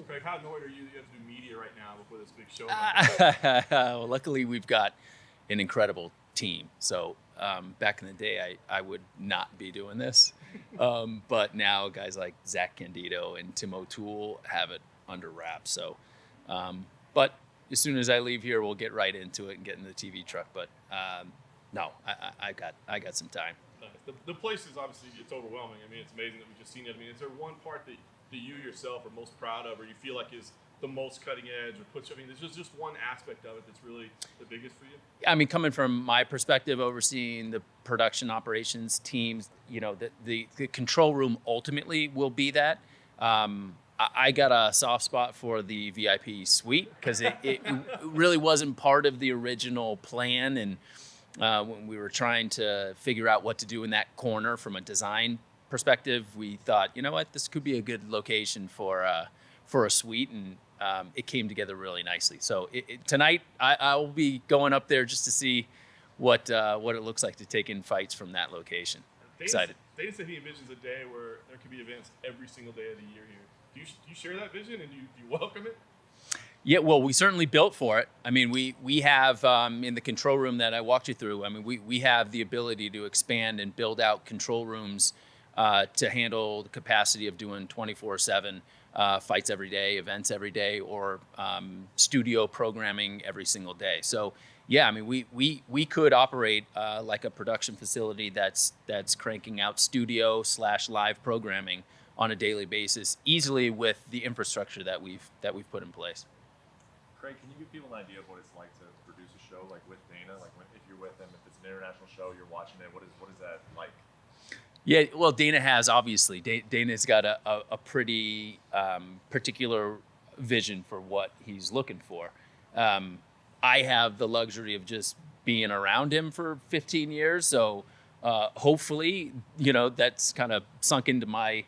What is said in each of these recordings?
Craig, how annoyed are you that you have to do media right now before this big show? Well, luckily, we've got an incredible team. So back in the day, I would not be doing this. But now guys like Zach Candido and Tim O'Toole have it under wraps. So, but as soon as I leave here, we'll get right into it and get in the TV truck. But no, I got some time. Nice. The place is obviously, it's overwhelming. I mean, it's amazing that we've just seen it. I mean, is there one part that you yourself are most proud of, or you feel like is the most cutting edge, or puts you? I mean, there's just one aspect of it that's really the biggest for you. I mean, coming from my perspective, overseeing the production operations teams, the control room ultimately will be that. I got a soft spot for the VIP suite because it really wasn't part of the original plan. And when we were trying to figure out what to do in that corner from a design perspective, we thought, you know what, this could be a good location for a suite, and it came together really nicely. So tonight, I will be going up there just to see what it looks like to take in fights from that location. Excited. Dana said he envisions a day where there could be events every single day of the year here. Do you share that vision, and do you welcome it? Yeah, well, we certainly built for it. I mean, we have in the control room that I walked you through. I mean, we have the ability to expand and build out control rooms to handle the capacity of doing 24/7 fights every day, events every day, or studio programming every single day. So, yeah, I mean, we could operate like a production facility that's cranking out studio/live programming on a daily basis easily with the infrastructure that we've put in place. Craig, can you give people an idea of what it's like to produce a show like with Dana? Like if you're with him, if it's an international show, you're watching it. What is that like? Yeah, well, Dana has obviously. Dana's got a pretty particular vision for what he's looking for. I have the luxury of just being around him for 15 years, so hopefully, that's kind of sunk into my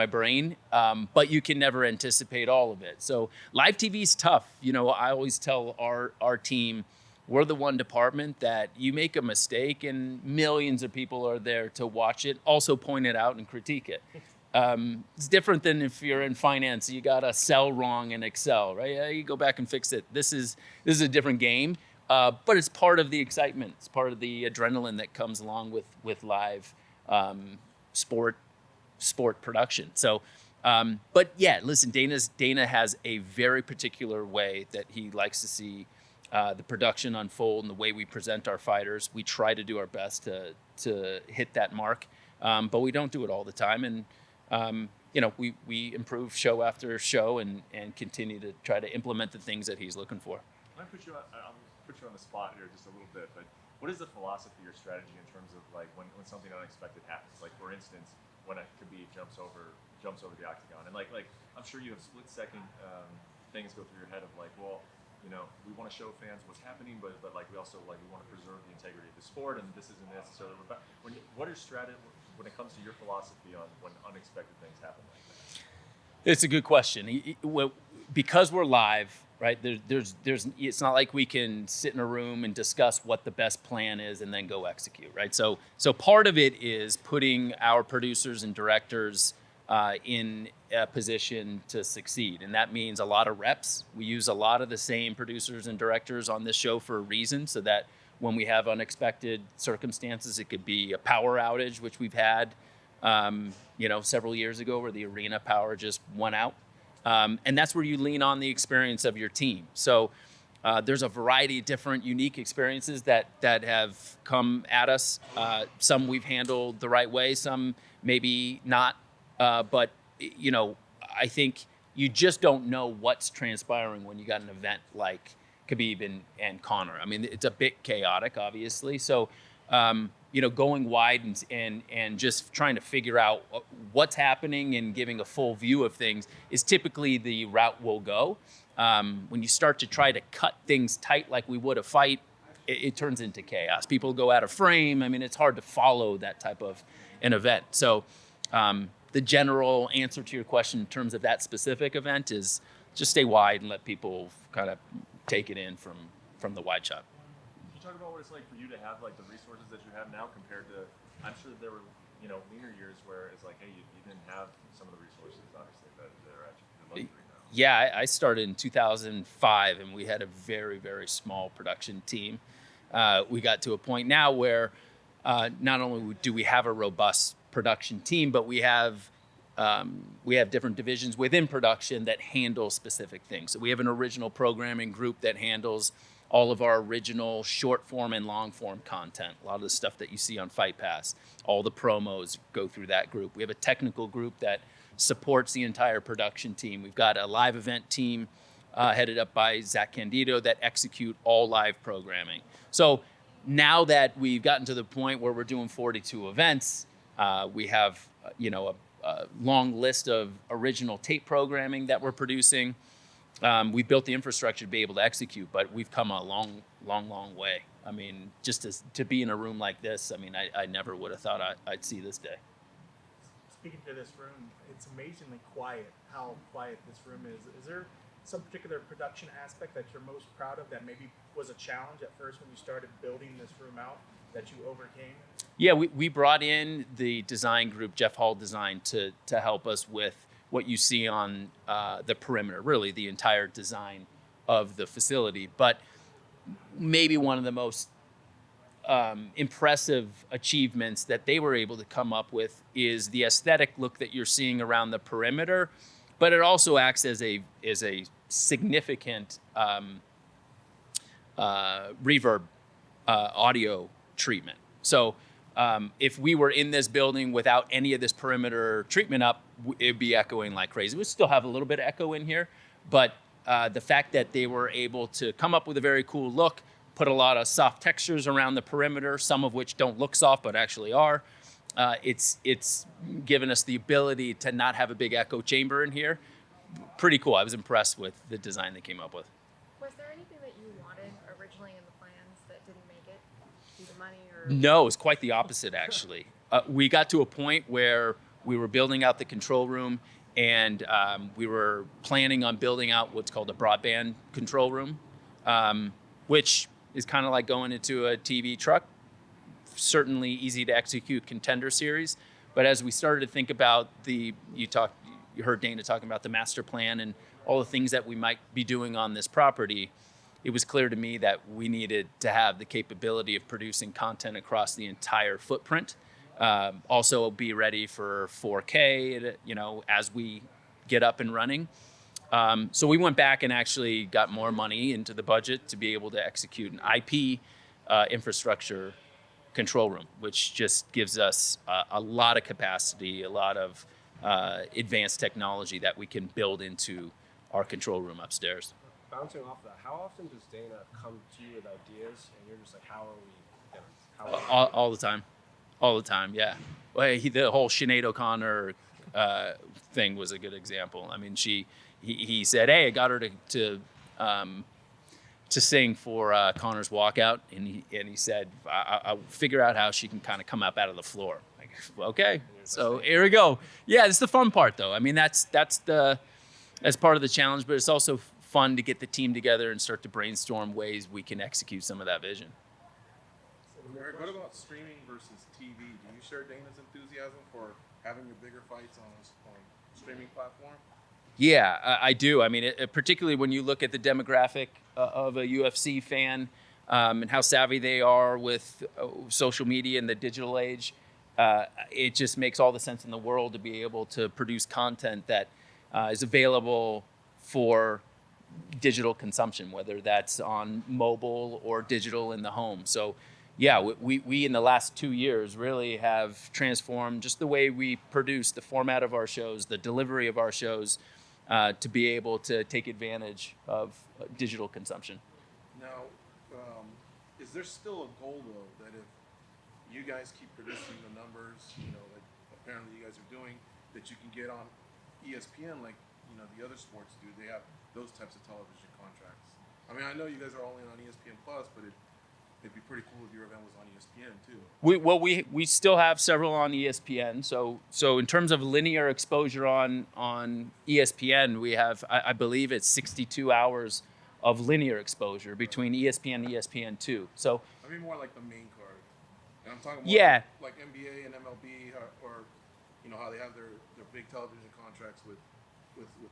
brain. But you can never anticipate all of it. So live TV is tough. I always tell our team, we're the one department that you make a mistake and millions of people are there to watch it, also point it out and critique it. It's different than if you're in finance. You got a cell wrong in Excel, right? Yeah, you go back and fix it. This is a different game, but it's part of the excitement. It's part of the adrenaline that comes along with live sport production. So, but yeah, listen, Dana has a very particular way that he likes to see the production unfold and the way we present our fighters. We try to do our best to hit that mark, but we don't do it all the time. And we improve show after show and continue to try to implement the things that he's looking for. I'll put you on the spot here just a little bit, but what is the philosophy or strategy in terms of like when something unexpected happens? Like for instance, when a Khabib jumps over the octagon, and like I'm sure you have split second things go through your head of like, well, we want to show fans what's happening, but like we also we want to preserve the integrity of the sport, and this isn't necessarily. What is strategy when it comes to your philosophy on when unexpected things happen like that? It's a good question. Because we're live, right? There's. It's not like we can sit in a room and discuss what the best plan is and then go execute, right? So part of it is putting our producers and directors in a position to succeed, and that means a lot of reps. We use a lot of the same producers and directors on this show for a reason, so that when we have unexpected circumstances, it could be a power outage, which we've had, several years ago, where the arena power just went out. And that's where you lean on the experience of your team. So there's a variety of different unique experiences that have come at us. Some we've handled the right way, some maybe not. But I think you just don't know what's transpiring when you got an event like Khabib and Conor. I mean, it's a bit chaotic, obviously. So, going wide and just trying to figure out what's happening and giving a full view of things is typically the route we'll go. When you start to try to cut things tight like we would a fight, it turns into chaos. People go out of frame. I mean, it's hard to follow that type of an event. So the general answer to your question in terms of that specific event is just stay wide and let people kind of take it in from the wide shot. Can you talk about what it's like for you to have like the resources that you have now compared to, I'm sure there were, leaner years where it's like, hey, you didn't have some of the resources, obviously, that are at your luxury now. Yeah, I started in 2005, and we had a very, very small production team. We got to a point now where not only do we have a robust production team, but we have different divisions within production that handle specific things. So we have an original programming group that handles all of our original short form and long form content. A lot of the stuff that you see on Fight Pass, all the promos go through that group. We have a technical group that supports the entire production team. We've got a live event team headed up by Zach Candido that execute all live programming. So now that we've gotten to the point where we're doing 42 events, we have a long list of original tape programming that we're producing. We've built the infrastructure to be able to execute, but we've come a long, long, long way. I mean, just to be in a room like this, I mean, I never would have thought I'd see this day. Speaking to this room, it's amazingly quiet, how quiet this room is. Is there some particular production aspect that you're most proud of that maybe was a challenge at first when you started building this room out that you overcame? Yeah, we brought in the design group, Jeff Hall Design, to help us with what you see on the perimeter, really the entire design of the facility. But maybe one of the most impressive achievements that they were able to come up with is the aesthetic look that you're seeing around the perimeter, but it also acts as a significant reverb audio treatment. So if we were in this building without any of this perimeter treatment up, it'd be echoing like crazy. We still have a little bit of echo in here, but the fact that they were able to come up with a very cool look, put a lot of soft textures around the perimeter, some of which don't look soft but actually are. It's given us the ability to not have a big echo chamber in here. Pretty cool. I was impressed with the design they came up with. Was there anything that you wanted originally in the plans that didn't make it due to money or? No, it was quite the opposite, actually. We got to a point where we were building out the control room, and we were planning on building out what's called a broadband control room, which is kind of like going into a TV truck. Certainly easy to execute contender series. But as we started to think about you heard Dana talking about the master plan and all the things that we might be doing on this property, it was clear to me that we needed to have the capability of producing content across the entire footprint. Also be ready for 4K, as we get up and running. So we went back and actually got more money into the budget to be able to execute an IP infrastructure control room, which just gives us a lot of capacity, a lot of advanced technology that we can build into our control room upstairs. Bouncing off that, how often does Dana come to you with ideas and you're just like, how are we All the time. All the time, yeah. Well, the whole Sinead O'Connor thing was a good example. I mean, he said, hey, I got her to sing for Conor's walkout, and he said, I'll figure out how she can kind of come up out of the floor. Like, okay, so here we go. Yeah, it's the fun part, though. I mean, that's part of the challenge, but it's also fun to get the team together and start to brainstorm ways we can execute some of that vision. Eric, what about streaming versus TV? Do you share Dana's enthusiasm for having your bigger fights on streaming platform? Yeah, I do. I mean, particularly when you look at the demographic of a UFC fan and how savvy they are with social media and the digital age, it just makes all the sense in the world to be able to produce content that is available for digital consumption, whether that's on mobile or digital in the home. So, yeah, we in the last 2 years really have transformed just the way we produce, the format of our shows, the delivery of our shows, to be able to take advantage of digital consumption. Now, is there still a goal, though, that if you guys keep producing the numbers, like apparently you guys are doing, that you can get on ESPN like, the other sports do? They have those types of television contracts. I mean, I know you guys are only on ESPN Plus, but it'd be pretty cool if your event was on ESPN too. We still have several on ESPN. So in terms of linear exposure on ESPN, we have I believe it's 62 hours of linear exposure between ESPN and ESPN2. So I mean more like the main card. And I'm talking more like NBA and MLB or how they have their big television contracts with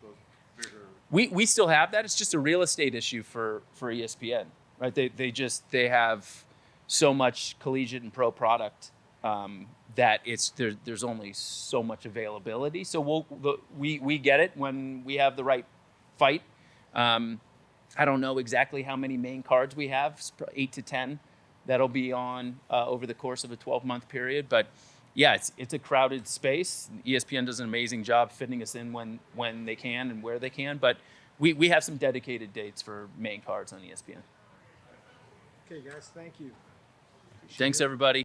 those bigger We still have that. It's just a real estate issue for ESPN, right? They have so much collegiate and pro product that there's only so much availability. So we get it when we have the right fight. I don't know exactly how many main cards we have, 8 to 10 that'll be on over the course of a 12-month period. But yeah, it's a crowded space. ESPN does an amazing job fitting us in when they can and where they can. But we have some dedicated dates for main cards on ESPN. Okay, guys, thank you. Thanks, everybody.